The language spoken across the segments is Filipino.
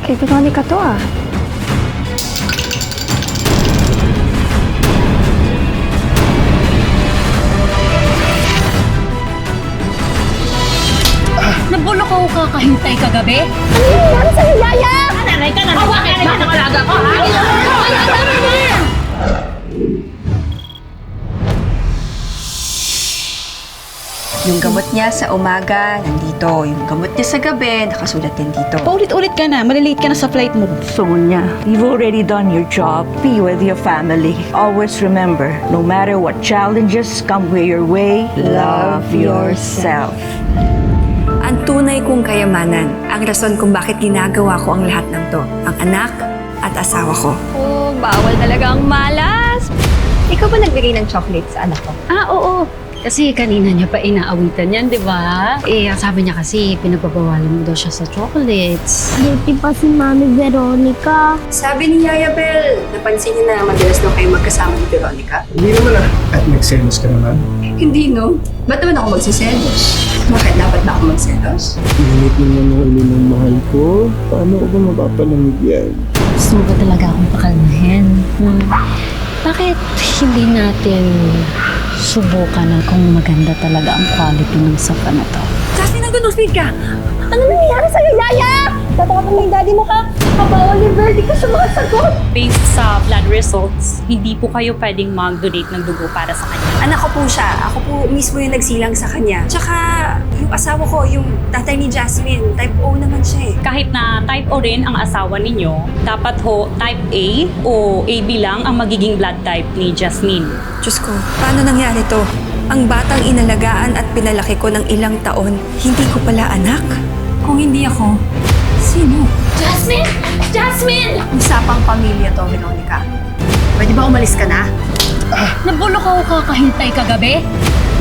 Kay Veronica to ah. Nabulok ako kakahintay kagabi? Ano nangyari sa'yo, Yaya? Nanay ka na! Hawakan na ng alaga ko, ha? Yung gamot niya sa umaga, nandito. Yung gamot niya sa gabi, nakasulat din dito. Paulit-ulit ka na. Malilate ka na sa flight mo. Sonia, you've already done your job. Be with your family. Always remember, no matter what challenges come your way, love yourself. Ang tunay kong kayamanan, ang rason kung bakit ginagawa ko ang lahat ng to. Ang anak at asawa ko. Oh, bawal talaga ang malas. Ikaw ba nagbigay ng chocolate sa anak ko? Ah, oo. Kasi kanina niya pa inaawitan yan, di ba? Eh, ang sabi niya kasi, pinagbabawalan mo daw siya sa chocolates. Guilty pa si Mami Veronica. Sabi ni Yaya Bel, napansin niya na madalas daw kayo magkasama ni Veronica. Hindi naman ah. At nagselos ka naman. Hindi no. Ba't naman ako magsiselos? Bakit dapat ba ako magselos? Init naman ang ulo ng mahal ko. Paano ko ba mapapalamig yan? Gusto mo ba talaga akong pakalmahin? Bakit hindi natin subukan na kung maganda talaga ang quality ng sofa na to? Justin, nag-speed ka! Ano nangyari sa'yo, Yaya? Tatawagan mo yung daddy mo ka? Kabawal ni Verdi ka sa mga sagot. Based sa blood results, hindi po kayo pwedeng mag-donate ng dugo para sa kanya. Anak ko po siya. Ako po mismo yung nagsilang sa kanya. Tsaka, yung asawa ko, yung tatay ni Jasmine, type O naman siya eh. Kahit na type O rin ang asawa ninyo, dapat ho type A o AB lang ang magiging blood type ni Jasmine. Diyos ko, paano nangyari to? Ang batang inalagaan at pinalaki ko ng ilang taon, hindi ko pala anak? Kung hindi ako, sino? Jasmine! Jasmine! Usapang pamilya to, Veronica. Pwede ba umalis ka na? Nabulok ako kakahintay kagabi?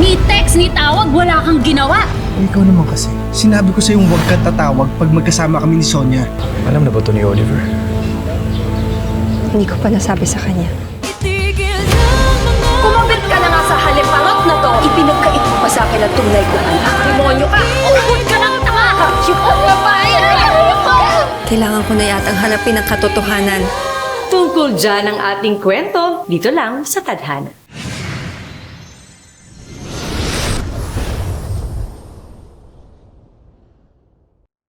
Ni text, ni tawag, wala kang ginawa. Ikaw naman kasi. Sinabi ko sa'yo huwag kang tatawag pag magkasama kami ni Sonia. Alam na ba ito ni Oliver? Hindi ko pa nasabi sa kanya. Kumabit ka na nga sa halipangot na to. Ipinagkait mo pa sa akin ang tunay ko anak. Demonyo ka! Ubod ka ng tanga! Yung babae! Kailangan ko na yatang hanapin ang katotohanan. Tungkol dyan ang ating kwento, dito lang sa Tadhana.